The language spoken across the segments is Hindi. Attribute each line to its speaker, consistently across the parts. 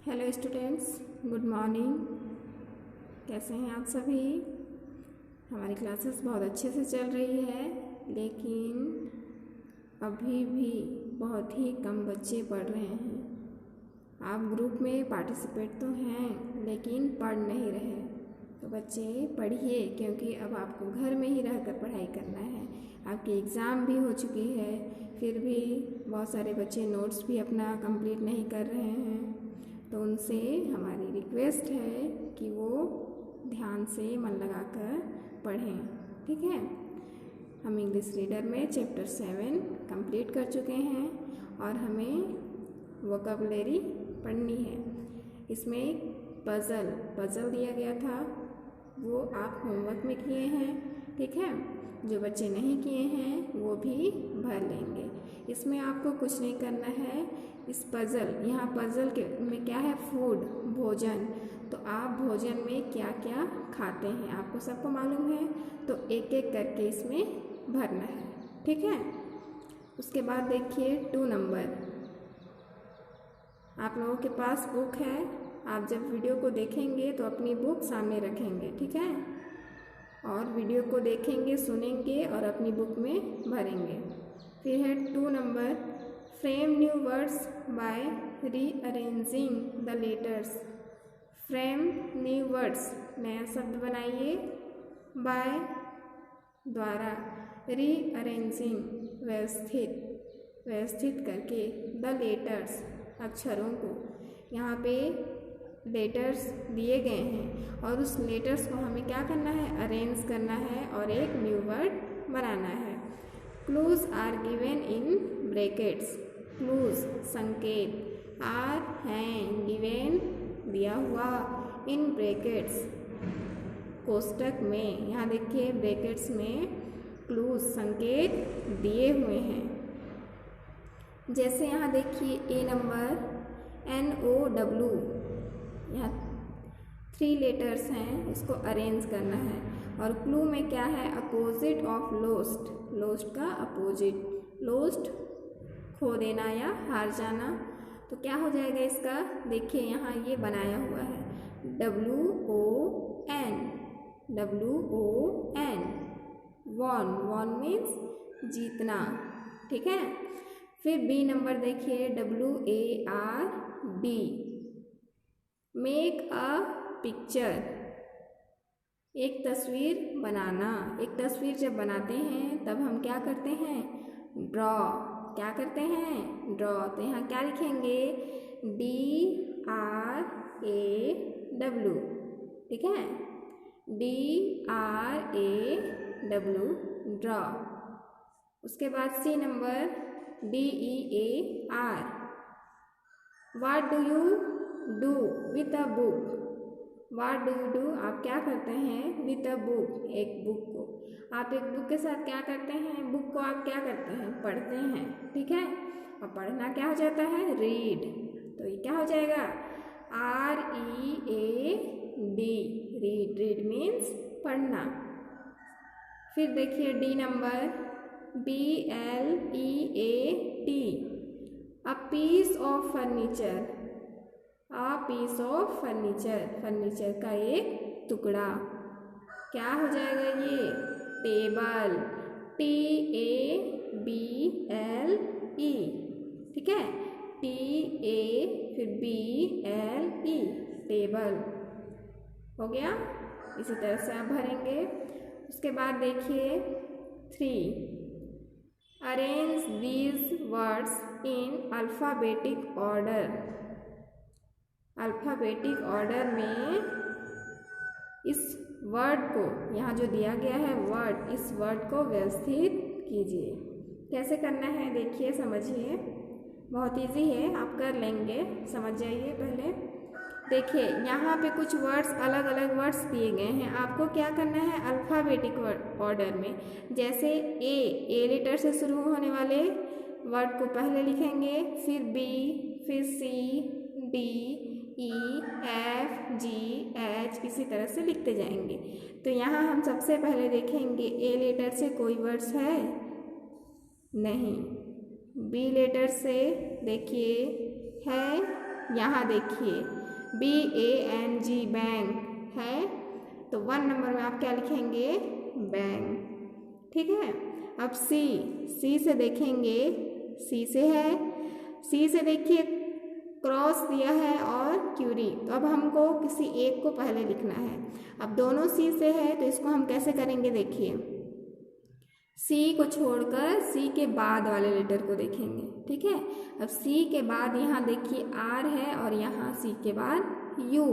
Speaker 1: Hello students, good morning. कैसे हैं आप सभी? हमारी क्लासेस बहुत अच्छे से चल रही है, लेकिन अभी भी बहुत ही कम बच्चे पढ़ रहे हैं। आप ग्रुप में पार्टिसिपेट तो हैं, लेकिन पढ़ नहीं रहे। तो बच्चे पढ़िए, क्योंकि अब आपको घर में ही रहकर पढ़ाई करना है। आपकी एग्ज़ाम भी हो चुकी है, फिर भी बहुत सारे बच्चे नोट्स भी अपना कंप्लीट नहीं कर रहे हैं। तो उनसे हमारी रिक्वेस्ट है कि वो ध्यान से मन लगाकर पढ़ें, ठीक है। हम इंग्लिश रीडर में चैप्टर 7 कंप्लीट कर चुके हैं और हमें वोकैबुलरी पढ़नी है। इसमें पज़ल दिया गया था, वो आप होमवर्क में किए हैं, ठीक है। जो बच्चे नहीं किए हैं वो भी भर लेंगे। इसमें आपको कुछ नहीं करना है। इस यहाँ पज़ल के में क्या है, फूड, भोजन। तो आप भोजन में क्या क्या खाते हैं आपको सबको मालूम है, तो एक एक करके इसमें भरना है, ठीक है। उसके बाद देखिए 2 नंबर। आप लोगों के पास बुक है, आप जब वीडियो को देखेंगे तो अपनी बुक सामने रखेंगे, ठीक है। और वीडियो को देखेंगे, सुनेंगे और अपनी बुक में भरेंगे। फिर है 2 number, frame new words by rearranging the letters. Frame new words, नया शब्द बनाइए, बाय द्वारा, रीअरेंजिंग व्यवस्थित करके, द लेटर्स अक्षरों को। यहाँ पे लेटर्स दिए गए हैं और उस लेटर्स को हमें क्या करना है, अरेंज करना है और एक न्यू वर्ड बनाना है। Clues are given in brackets. Clues संकेत, आर हैं गिवन दिया हुआ, इन ब्रैकेट्स कोष्टक में। यहाँ देखिए ब्रैकेट्स में क्लूज संकेत दिए हुए हैं। जैसे यहाँ देखिए ए नंबर NOW, यहाँ 3 लेटर्स हैं, इसको अरेंज करना है। और क्लू में क्या है, अपोजिट ऑफ लोस्ट, लोस्ट का अपोजिट, लोस्ट खो देना या हार जाना। तो क्या हो जाएगा इसका, देखिए यहाँ ये बनाया हुआ है WON, वॉन मीन्स जीतना, ठीक है। फिर बी नंबर देखिए WARD, मेक अ पिक्चर, एक तस्वीर बनाना। एक तस्वीर जब बनाते हैं तब हम क्या करते हैं, ड्रॉ, क्या करते हैं, ड्रॉ। तो यहाँ क्या लिखेंगे, DRAW, ठीक है, DRAW, ड्रॉ। उसके बाद C number DEAR, what do you do with a book. What do you do, आप क्या करते हैं, विथ अ बुक, एक बुक को। आप एक बुक के साथ क्या करते हैं, बुक को आप क्या करते हैं, पढ़ते हैं, ठीक है। और पढ़ना क्या हो जाता है, रीड। तो ये क्या हो जाएगा, READ, रीड मीन्स पढ़ना। फिर देखिए D number BLEAT, a piece of furniture, a piece of furniture, furniture का एक टुकड़ा। क्या हो जाएगा ये, टेबल, TABLE, ठीक है, TA फिर BLE, टेबल हो गया। इसी तरह से आप भरेंगे। उसके बाद देखिए 3, arrange these words in alphabetic order. Alphabetic order में इस वर्ड को, यहाँ जो दिया गया है वर्ड, इस वर्ड को व्यवस्थित कीजिए। कैसे करना है देखिए, समझिए, बहुत इजी है, आप कर लेंगे, समझ जाइए। पहले देखिए यहाँ पे कुछ वर्ड्स, अलग अलग वर्ड्स दिए गए हैं, आपको क्या करना है, अल्फ़ाबेटिक ऑर्डर में। जैसे ए लेटर से शुरू होने वाले वर्ड को पहले लिखेंगे, फिर B, फिर C, D, E, F, G, H, इसी तरह से लिखते जाएंगे। तो यहाँ हम सबसे पहले देखेंगे ए लेटर से कोई वर्ड्स है नहीं, B लेटर से देखिए है यहाँ देखिए BANG बैंक है, तो 1 नंबर में आप क्या लिखेंगे? बैंक। ठीक है। अब सी से देखेंगे, सी से है, सी से देखिए क्रॉस दिया है और क्यूरी, तो अब हमको किसी एक को पहले लिखना है। अब दोनों सी से है तो इसको हम कैसे करेंगे? देखिए सी को छोड़कर सी के बाद वाले लेटर को देखेंगे। ठीक है। अब सी के बाद यहाँ देखिए आर है और यहाँ सी के बाद यू,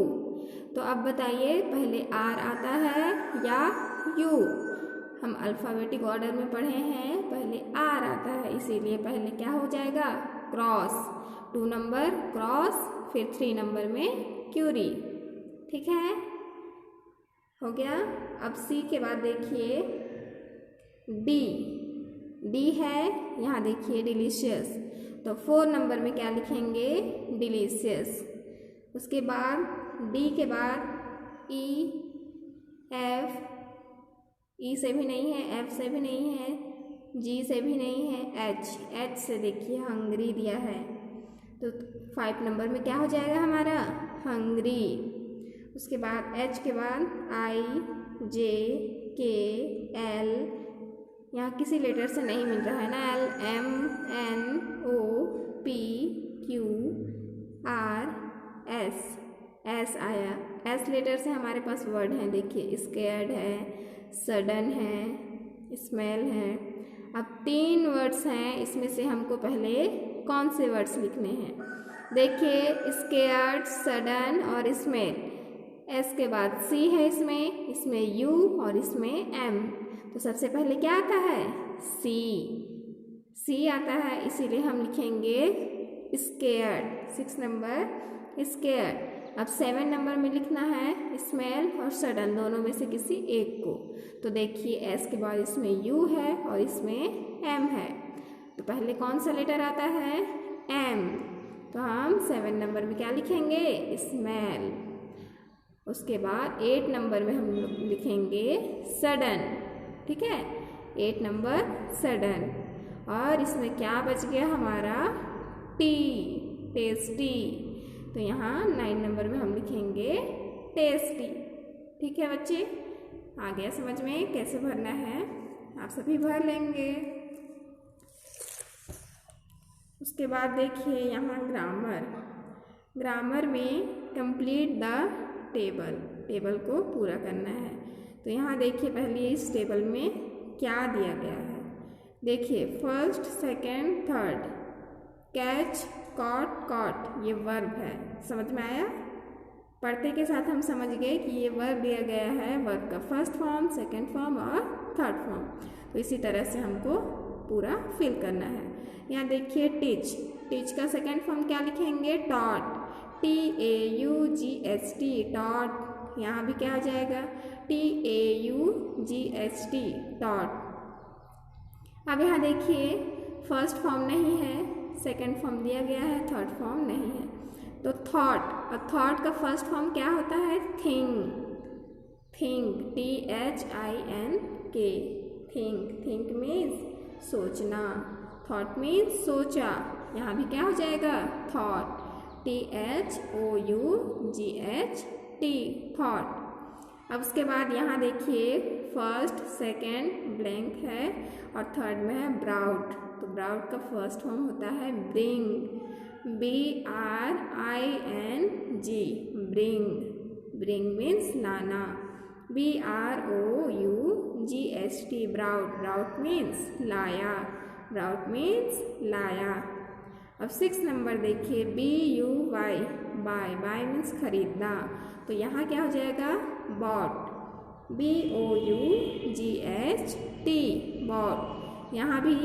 Speaker 1: तो अब बताइए पहले आर आता है या यू? हम अल्फ़ाबेटिक ऑर्डर में पढ़े हैं, पहले आर आता है, इसीलिए पहले क्या हो जाएगा? क्रॉस। 2 नंबर क्रॉस, फिर 3 नंबर में क्यूरी। ठीक है, हो गया। अब सी के बाद देखिए डी है, यहाँ देखिए डिलीशियस, तो 4 नंबर में क्या लिखेंगे? डिलीशियस। उसके बाद डी के बाद एफ, ई से भी नहीं है, एफ से भी नहीं है, जी से भी नहीं है, एच से देखिए हंगरी दिया है, तो 5 नंबर में क्या हो जाएगा हमारा? हंगरी। उसके बाद एच के बाद आई, जे, के, एल, यहाँ किसी लेटर से नहीं मिल रहा है ना, L, M, N, O, P, Q, R, S आया। एस लेटर से हमारे पास वर्ड हैं, देखिए स्कैर्ड है, सडन है, स्मेल है। अब 3 वर्ड्स हैं, इसमें से हमको पहले कौन से वर्ड्स लिखने हैं? देखिए स्कैर्ड, सडन और स्मेल। एस के बाद सी है, इसमें यू और इसमें एम, तो सबसे पहले क्या आता है? सी आता है, इसीलिए हम लिखेंगे स्कैर्ड। 6 number scared. अब 7 नंबर में लिखना है स्मेल और सडन, दोनों में से किसी एक को। तो देखिए एस के बाद इसमें यू है और इसमें एम है, तो पहले कौन सा लेटर आता है? एम, तो हम 7 नंबर में क्या लिखेंगे? स्मेल। उसके बाद 8 नंबर में हम लिखेंगे सडन। ठीक है, 8 नंबर सडन। और इसमें क्या बच गया हमारा? टेस्टी, तो यहाँ 9 नंबर में हम लिखेंगे टेस्टी। ठीक है बच्चे, आ गया समझ में कैसे भरना है? आप सभी भर लेंगे। उसके बाद देखिए यहाँ ग्रामर में कंप्लीट द टेबल को पूरा करना है। तो यहाँ देखिए पहले इस टेबल में क्या दिया गया है? देखिए first, second, third, catch, caught, ये वर्ब है। समझ में आया? पढ़ते के साथ हम समझ गए कि ये वर्ब दिया गया है, वर्ब का फर्स्ट फॉर्म, सेकंड फॉर्म और थर्ड फॉर्म। तो इसी तरह से हमको पूरा फिल करना है। यहाँ देखिए टीच का सेकंड फॉर्म क्या लिखेंगे? Taught, TAUGHT, taught. यहाँ भी क्या हो जाएगा? TAUGHT, taught. अब यहाँ देखिए फर्स्ट फॉर्म नहीं है, सेकंड फॉर्म दिया गया है, थर्ड फॉर्म नहीं है, तो थॉट। और थॉट का फर्स्ट फॉर्म क्या होता है? थिंक, THINK, थिंक मीन्स सोचना, थॉट मीन्स सोचा। यहाँ भी क्या हो जाएगा? Thought, THOUGHT, thought. अब उसके बाद यहाँ देखिए फर्स्ट, सेकंड ब्लैंक है और थर्ड में है ब्राउट, तो ब्राउट का फर्स्ट फॉर्म होता है ब्रिंग, BRING, ब्रिंग मीन्स लाना, BROUGHT, ब्राउट मीन्स लाया, लाया। अब 6 नंबर देखिए BUY, बाय मीन्स खरीदना, तो यहाँ क्या हो जाएगा? Bought, BOUGHT, bought. यहाँ भी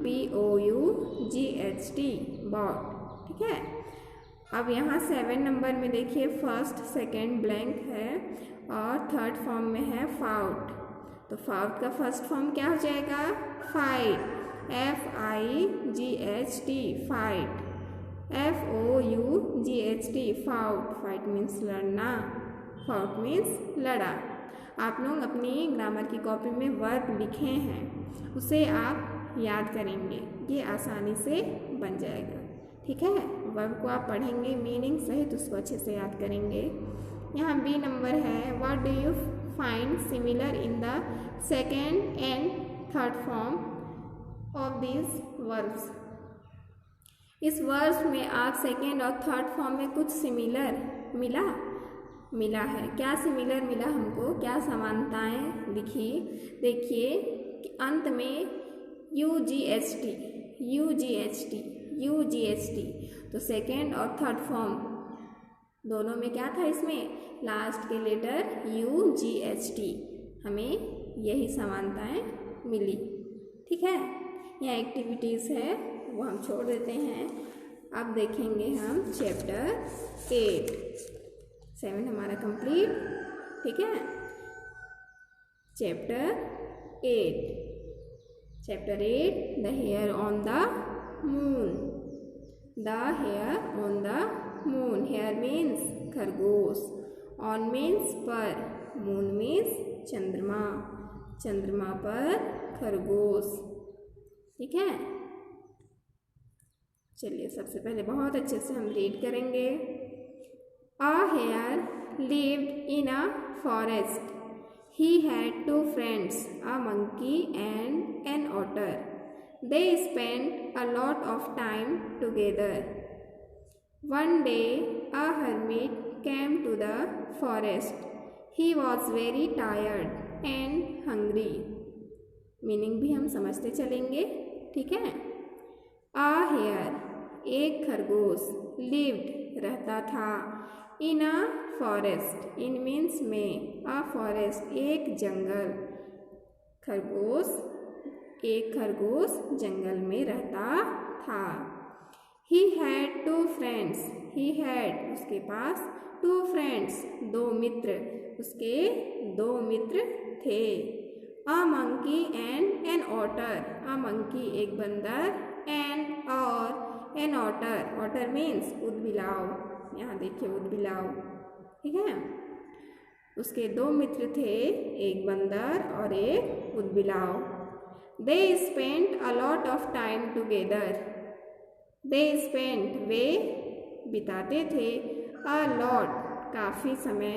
Speaker 1: BOUGHT, बॉट। ठीक है। अब यहाँ 7 नंबर में देखिए फर्स्ट, सेकंड ब्लैंक है और थर्ड फॉर्म में है फाउट, तो फाउट का फर्स्ट फॉर्म क्या हो जाएगा? Fight, FIGHT, fight, FOUGHT, fight means लड़ना, फाउट मीन्स लड़ा। आप लोग अपनी ग्रामर की कॉपी में वर्ब लिखे हैं, उसे आप याद करेंगे, ये आसानी से बन जाएगा। ठीक है, वर्ब को आप पढ़ेंगे मीनिंग सहित उसको अच्छे से याद करेंगे। यहाँ बी नंबर है, what do you find similar in the second and third form of these verbs. इस वर्ब्स में आप सेकेंड और थर्ड फॉर्म में कुछ सिमिलर मिला है। क्या सिमिलर मिला हमको, क्या समानताएं दिखी? देखिए कि अंत में UGHT, तो सेकेंड और थर्ड फॉर्म दोनों में क्या था? इसमें लास्ट के लेटर UGHT, हमें यही समानताएं मिली। ठीक है, यह एक्टिविटीज़ है वो हम छोड़ देते हैं। अब देखेंगे हम चैप्टर 8। 7 हमारा कंप्लीट। ठीक है, chapter 8 the hair on the moon. The hair on the moon, hare means खरगोश, ऑन मीन्स पर, मून मीन्स चंद्रमा, चंद्रमा पर खरगोश। ठीक है, चलिए सबसे पहले बहुत अच्छे से हम रीड करेंगे। A hare lived in a forest. He had 2 friends, a monkey and an otter. They spent a lot of time together. One day, a hermit came to the forest. He was very tired and hungry. Meaning भी हम समझते चलेंगे। ठीक है, A hare, एक खरगोश, lived, रहता था, in a forest, in means में, a forest, एक जंगल, एक खरगोश जंगल में रहता था। He had 2 friends, he had, उसके पास 2 friends, 2 मित्र, उसके 2 मित्र थे। A monkey and an otter, a monkey एक बंदर, and और an otter, otter means उदबिलाव, यहाँ देखिए उदबिलाव। ठीक है, उसके 2 मित्र थे, एक बंदर और एक उदबिलाव। They spent a lot of time together. They spent, वे बिताते थे, a lot, काफ़ी समय,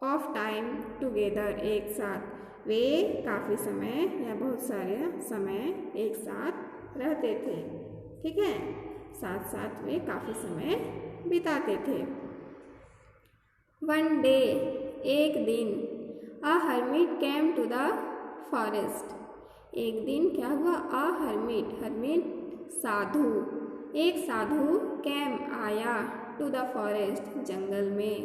Speaker 1: of time together, एक साथ, वे काफ़ी समय या बहुत सारे समय एक साथ रहते थे। ठीक है, साथ साथ वे काफ़ी समय बिताते थे। One day, एक दिन, a hermit came to the forest. एक दिन क्या हुआ? A hermit साधु, एक साधु came आया, to the forest, जंगल में।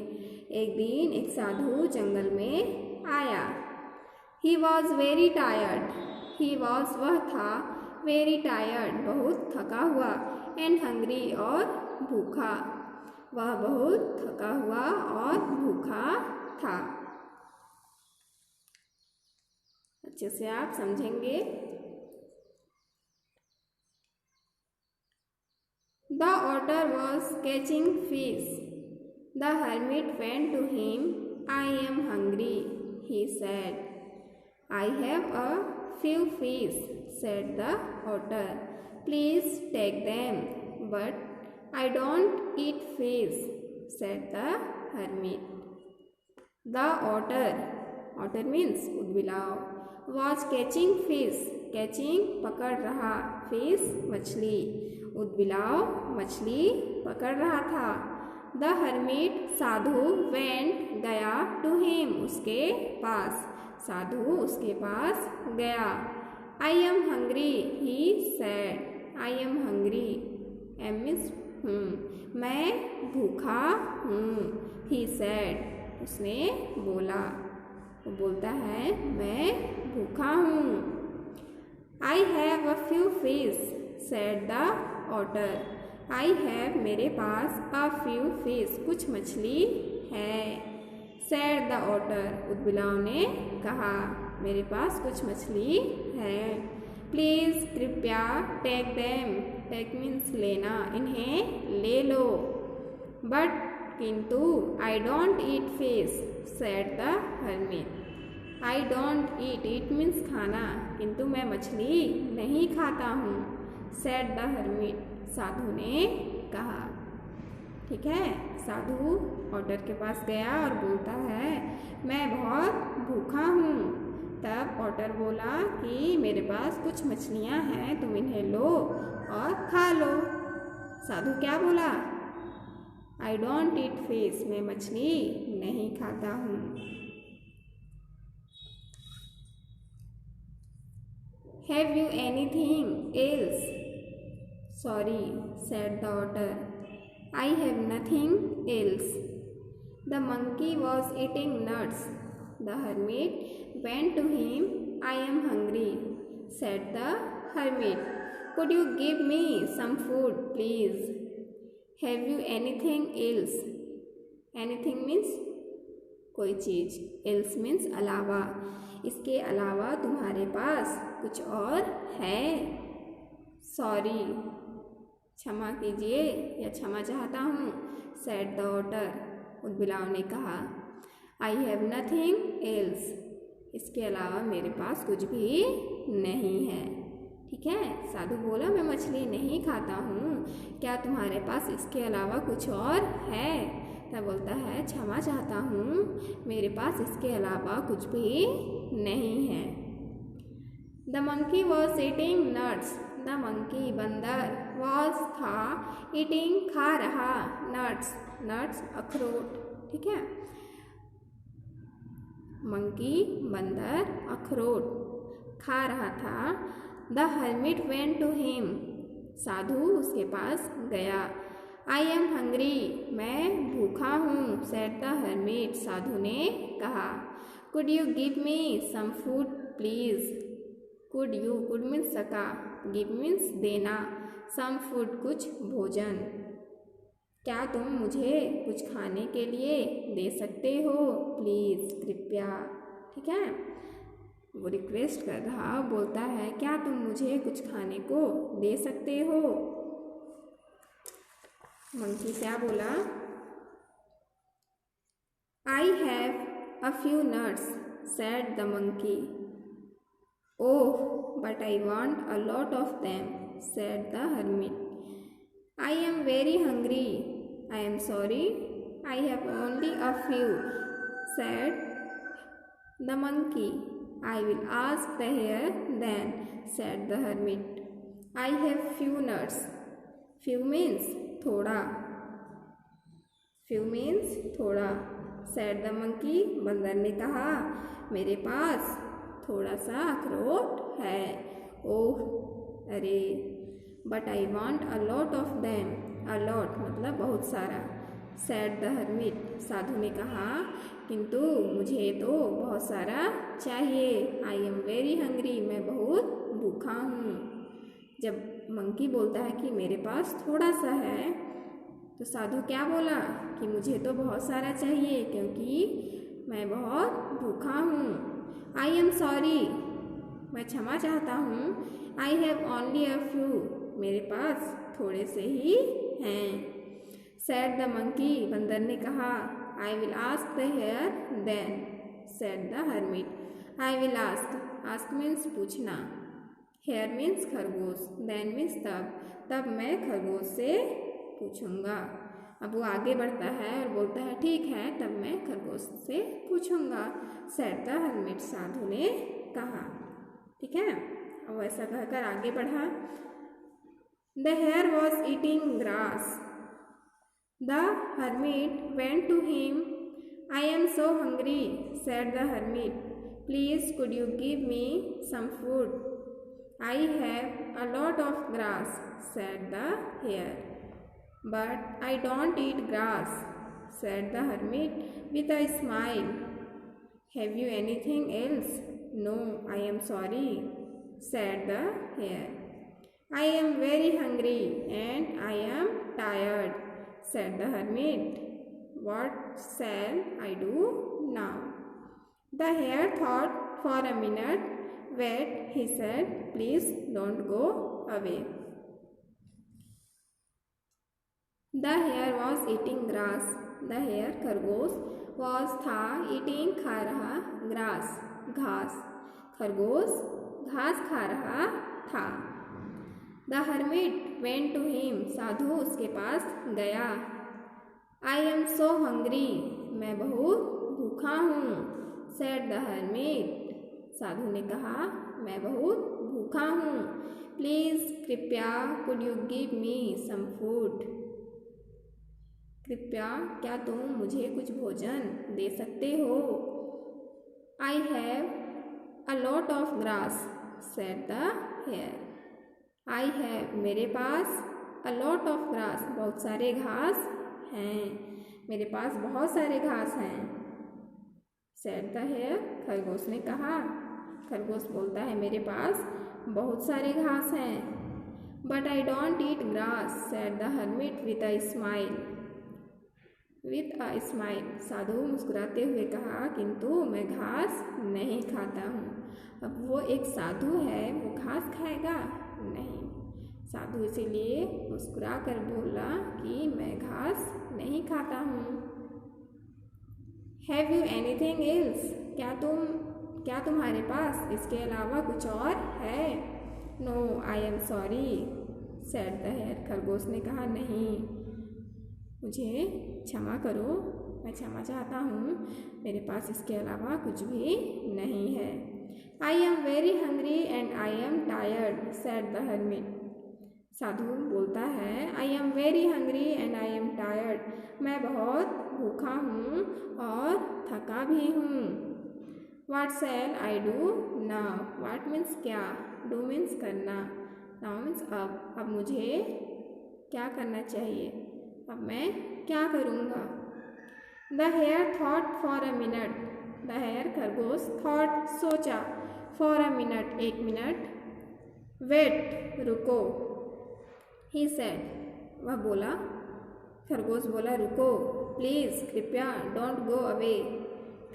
Speaker 1: एक दिन एक साधु जंगल में आया। He was very tired. He was, वह था, very tired, बहुत थका हुआ, and hungry, और भूखा, वह बहुत थका हुआ और भूखा था। अच्छे से आप समझेंगे। The otter was catching fish. The hermit went to him. I am hungry, he said. I have a few fish, said the otter. Please take them. But I don't eat fish, said the hermit. The otter means उदबिलाव, was catching fish, catching पकड़ रहा, fish मछली, उदबिलाव मछली पकड़ रहा था। The hermit साधु went गया, to him उसके पास, साधु उसके पास गया। I am hungry, he said. I am hungry, am means मैं भूखा हूँ, he said, उसने बोला, वो बोलता है मैं भूखा हूँ। I have a few fish, said the otter. I have, मेरे पास, a few fish, कुछ मछली है, said the otter, उदबिलाव ने कहा, मेरे पास कुछ मछली है। प्लीज़, कृपया, टेक देम, टेक मीन्स लेना, इन्हें ले लो। बट, किंतु, आई don't eat fish, said the hermit. I don't eat means खाना, किंतु मैं मछली नहीं खाता हूँ, सेड द हर्मिट, साधु ने कहा। ठीक है, साधु ऑटर के पास गया और बोलता है मैं बहुत भूखा हूँ। तब ऑटर बोला कि मेरे पास कुछ मछलियाँ हैं, तुम इन्हें लो और खा लो। साधु क्या बोला? आई डोंट ईट फिश, मैं मछली नहीं खाता हूँ। Have you anything else? Sorry, said the otter, I have nothing else. The monkey was eating nuts. The hermit went to him. I am hungry, said the hermit. Could you give me some food, please? Have you anything else? Anything means कोई चीज़, else means अलावा। इसके अलावा तुम्हारे पास कुछ और है? सॉरी, क्षमा कीजिए या क्षमा चाहता हूँ। सेड द ऑटर, उदबिलाव ने कहा। आई हैव नथिंग एल्स, इसके अलावा मेरे पास कुछ भी नहीं है। ठीक है, साधु बोला मैं मछली नहीं खाता हूँ, क्या तुम्हारे पास इसके अलावा कुछ और है? तब बोलता है क्षमा चाहता हूँ, मेरे पास इसके अलावा कुछ भी नहीं है। The monkey was eating nuts. The monkey, बंदर, वॉज था, ईटिंग खा रहा, नट्स, नट्स अखरोट। ठीक है, मंकी बंदर अखरोट खा रहा था। The hermit went to him, साधु उसके पास गया। आई एम हंग्री, मैं भूखा हूँ, सेड द हर्मिट, साधु ने कहा। Could you give me some food please? Could you, could means सका, गिव मीन्स देना, सम फूड कुछ भोजन। क्या तुम मुझे कुछ खाने के लिए दे सकते हो? प्लीज़, कृपया। ठीक है, वो रिक्वेस्ट कर रहा, बोलता है क्या तुम मुझे कुछ खाने को दे सकते हो? मंकी क्या बोला? आई have a few nuts, said the monkey. Oh, but I want a lot of them, said the hermit. I am very hungry. I am sorry, I have only a few, said the monkey. I will ask the hare then, said the hermit. I have few nuts. Few means थोड़ा, few means थोड़ा, said the monkey. बंदर ने कहा मेरे पास थोड़ा सा अखरोट है। ओह, अरे, but I want a lot of them, a lot मतलब बहुत सारा, सैड द हर्मिट, साधु ने कहा किंतु मुझे तो बहुत सारा चाहिए। आई एम वेरी हंग्री, मैं बहुत भूखा हूँ। जब मंकी बोलता है कि मेरे पास थोड़ा सा है, तो साधु क्या बोला कि मुझे तो बहुत सारा चाहिए क्योंकि मैं बहुत भूखा हूँ। आई एम सॉरी, मैं क्षमा चाहता हूँ। I have only a few, मेरे पास थोड़े से ही हैं। सैड द मंकी, बंदर ने कहा। I will ask the hare then, said the hermit. I will ask, ask means पूछना, हेयर मीन्स खरगोश, देन मीन्स तब मैं खरगोश से पूछूंगा। अब वो आगे बढ़ता है और बोलता है ठीक है, तब मैं खरगोश से पूछूंगा, सेड द हर्मिट, साधु ने कहा। ठीक है, अब ऐसा कहकर आगे बढ़ा। The hare was eating grass. The hermit went to him. I am so hungry, said the hermit, please could you give me some food? I have a lot of grass, said the hare. But I don't eat grass, said the hermit with a smile. Have you anything else? No, I am sorry, said the hare. I am very hungry and I am tired, said the hermit. What shall I do now? The hare thought for a minute. Wait, he said, please don't go away. The hare was eating grass. The hare खरगोश was था eating खा रहा grass घास, खरगोश घास खा रहा था। The hermit went to him, साधु उसके पास गया। आई एम सो हंग्री, मैं बहुत भूखा हूँ। सेड द हर्मिट, साधु ने कहा मैं बहुत भूखा हूँ। प्लीज़ कृपया could you give me some food, कृपया क्या तुम मुझे कुछ भोजन दे सकते हो। I have a lot of grass, said the hare. I have, मेरे पास, अ लॉट ऑफ ग्रास, बहुत सारे घास हैं, मेरे पास बहुत सारे घास हैं। सेड द हेयर, खरगोश ने कहा। खरगोश बोलता है मेरे पास बहुत सारे घास हैं। But I don't eat grass, said the hermit with a smile. With a smile, साधु मुस्कुराते हुए कहा किंतु मैं घास नहीं खाता हूँ। अब वो एक साधु है, वो घास खाएगा नहीं। साधु इसीलिए मुस्कुरा कर बोला कि मैं घास नहीं खाता हूँ। हैव यू एनीथिंग एल्स, क्या तुम्हारे पास इसके अलावा कुछ और है। No I am sorry, said the hare, खरगोश ने कहा नहीं, मुझे क्षमा करो, मैं क्षमा चाहता हूँ, मेरे पास इसके अलावा कुछ भी नहीं है। I am very hungry and I am tired, said the hermit. साधु बोलता है I am very hungry and I am tired, मैं बहुत भूखा हूँ और थका भी हूँ। What shall I do now, what means क्या, डू मीन्स करना, नाउ मीन्स अब मुझे क्या करना चाहिए, अब मैं क्या करूँगा। The hare thought for a minute, the hare खरगोश, थॉट सोचा, फॉर अ मिनट एक मिनट, वेट रुको, ही सेड वह बोला, खरगोश बोला रुको, प्लीज़ कृपया, डोंट गो अवे,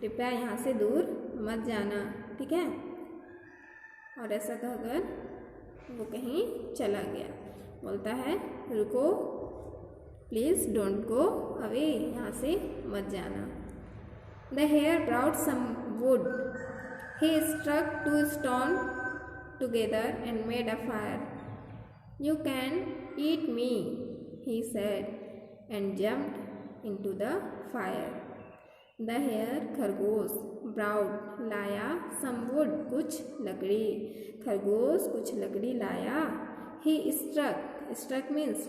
Speaker 1: कृपया यहाँ से दूर मत जाना, ठीक है। और ऐसा कहकर वो कहीं चला गया। बोलता है रुको, प्लीज़ डोंट गो अवे, यहाँ से मत जाना। The hare brought some wood, he struck two stone together and made a fire. You can eat me, he said and jumped into the fire. The hare खरगोश, ब्राउट लाया, सम वुड कुछ लकड़ी, खरगोश कुछ लकड़ी लाया। ही स्ट्रक, स्ट्रक मीन्स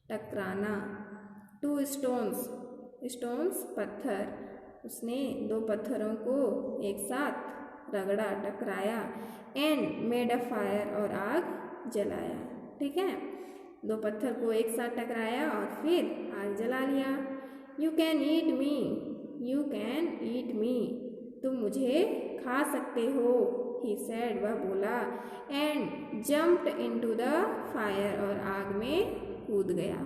Speaker 1: टकराना, टू स्टोन्स, स्टोन्स पत्थर, उसने दो पत्थरों को एक साथ रगड़ा, टकराया, एंड मेड अ फायर और आग जलाया, ठीक है। दो पत्थर को एक साथ टकराया और फिर आग जला लिया। You can eat me, you can eat me, तुम मुझे खा सकते हो, ही सेड वह बोला, and jumped into the fire और आग में कूद गया,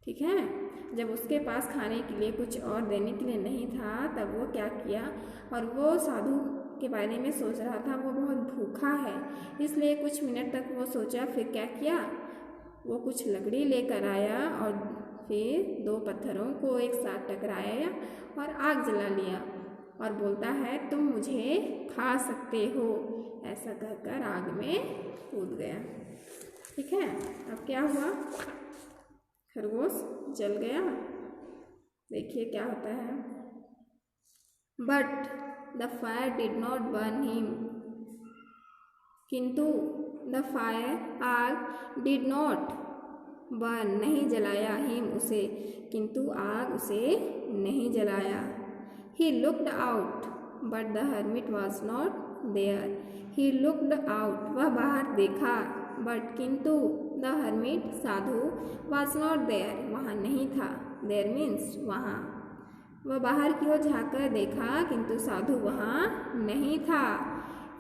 Speaker 1: ठीक है। जब उसके पास खाने के लिए कुछ और देने के लिए नहीं था तब वो क्या किया, और वो साधु के बारे में सोच रहा था, वो बहुत भूखा है इसलिए कुछ मिनट तक वो सोचा, फिर क्या किया, वो कुछ लकड़ी लेकर आया और फिर दो पत्थरों को एक साथ टकराया और आग जला लिया और बोलता है तुम मुझे खा सकते हो, ऐसा कहकर आग में कूद गया, ठीक है। अब क्या हुआ, खरगोश जल गया, देखिए क्या होता है। But the fire did not burn him, किंतु द फायर आग डिड नॉट बर्न नहीं जलाया, हिम उसे, किंतु आग उसे नहीं जलाया। He looked out but the hermit was not there, he looked out वह बाहर देखा, बट किंतु द हर्मिट साधु वॉज नॉट देयर वहाँ नहीं था, देयर मीन्स वहाँ, वह बाहर की ओर झाँककर देखा किंतु साधु वहाँ नहीं था।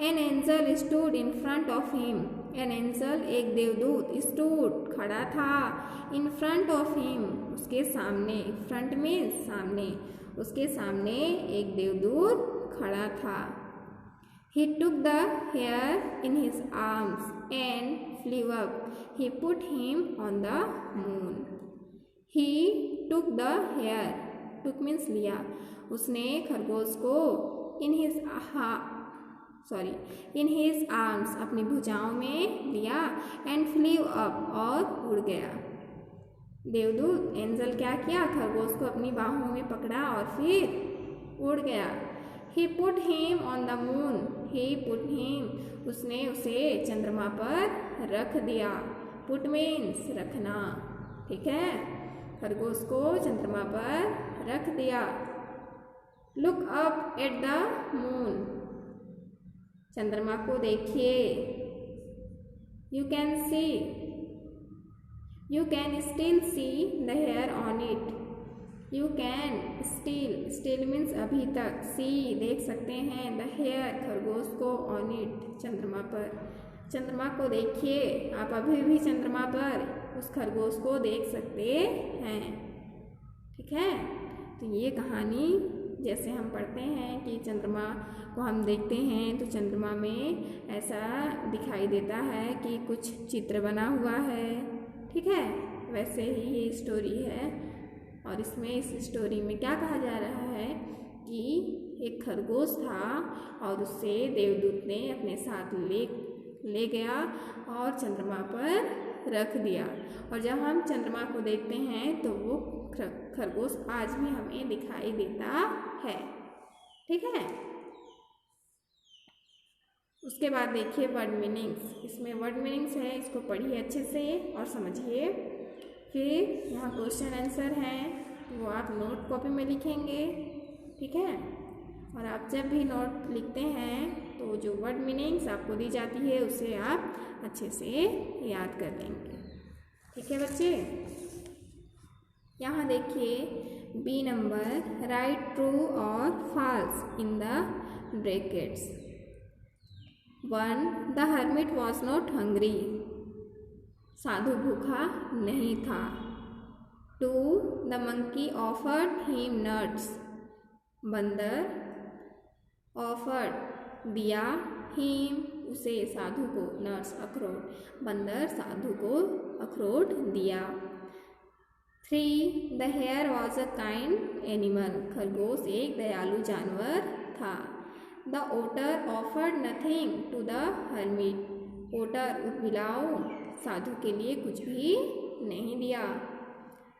Speaker 1: An angel stood in front of him, an angel एक देवदूत, स्टूड खड़ा था, इन फ्रंट ऑफ हिम उसके सामने, फ्रंट में सामने, उसके सामने एक देवदूत खड़ा था। He took the hare in his arms and flew up, he put him on the moon. He took the hair, took means लिया, उसने खरगोश को in his in his arms अपनी भुजाओं में लिया एंड फ्लीव अप और उड़ गया। देवदूत एंजल क्या किया, खरगोश को अपनी बाहों में पकड़ा और फिर उड़ गया। He put him on the moon, he put him, उसने उसे चंद्रमा पर रख दिया। पुट मीन्स रखना, ठीक है, खरगोश को चंद्रमा पर रख दिया। Look up at the moon, चंद्रमा को देखिए। You can still see the hair on it, you can still means अभी तक, सी देख सकते हैं, द हेयर खरगोश को, ऑन इट चंद्रमा पर, चंद्रमा को देखिए। आप अभी भी चंद्रमा पर उस खरगोश को देख सकते हैं, ठीक है। तो ये कहानी जैसे हम पढ़ते हैं कि चंद्रमा को हम देखते हैं तो चंद्रमा में ऐसा दिखाई देता है कि कुछ चित्र बना हुआ है, ठीक है, वैसे ही ये स्टोरी है। और इसमें इस स्टोरी में क्या कहा जा रहा है कि एक खरगोश था और उससे देवदूत ने अपने साथ ले गया और चंद्रमा पर रख दिया। और जब हम चंद्रमा को देखते हैं तो वो खरगोश आज भी हमें दिखाई देता है, ठीक है। उसके बाद देखिए वर्ड मीनिंग्स, इसमें वर्ड मीनिंग्स है, इसको पढ़िए अच्छे से और समझिए। फिर यहाँ क्वेश्चन आंसर हैं, वो आप नोट कॉपी में लिखेंगे, ठीक है। और आप जब भी नोट लिखते हैं तो जो वर्ड मीनिंग्स आपको दी जाती है उसे आप अच्छे से याद कर लेंगे, ठीक है बच्चे। यहाँ देखिए बी नंबर, राइट ट्रू और false in the brackets. 1. The hermit was not hungry, साधु भूखा नहीं था। 2. The monkey offered him nuts, बंदर ऑफर्ड दिया, हिम उसे, साधु को, नट्स अखरोट, बंदर साधु को अखरोट दिया। 3. The hare was a kind animal, खरगोश एक दयालु जानवर था। The otter offered nothing to the hermit, otter उपबिलाव साधु के लिए कुछ भी नहीं दिया।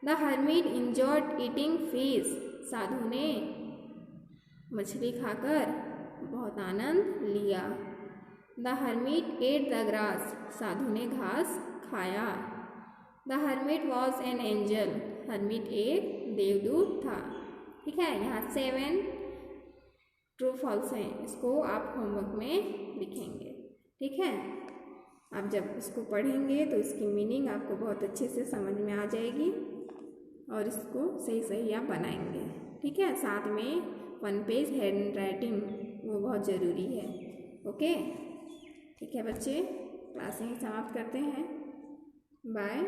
Speaker 1: The hermit enjoyed eating fish, साधु ने मछली खाकर बहुत आनंद लिया। The hermit ate the grass, साधु ने घास खाया। The hermit was an angel, hermit एक देवदूत था, ठीक है। यहाँ 7 ट्रू फॉल्स हैं, इसको आप होमवर्क में लिखेंगे, ठीक है। आप जब इसको पढ़ेंगे तो इसकी मीनिंग आपको बहुत अच्छे से समझ में आ जाएगी और इसको सही आप बनाएंगे, ठीक है। साथ में 1 पेज हैंड राइटिंग वो बहुत ज़रूरी है, ओके, ठीक है बच्चे। क्लास यहीं समाप्त करते हैं, बाय।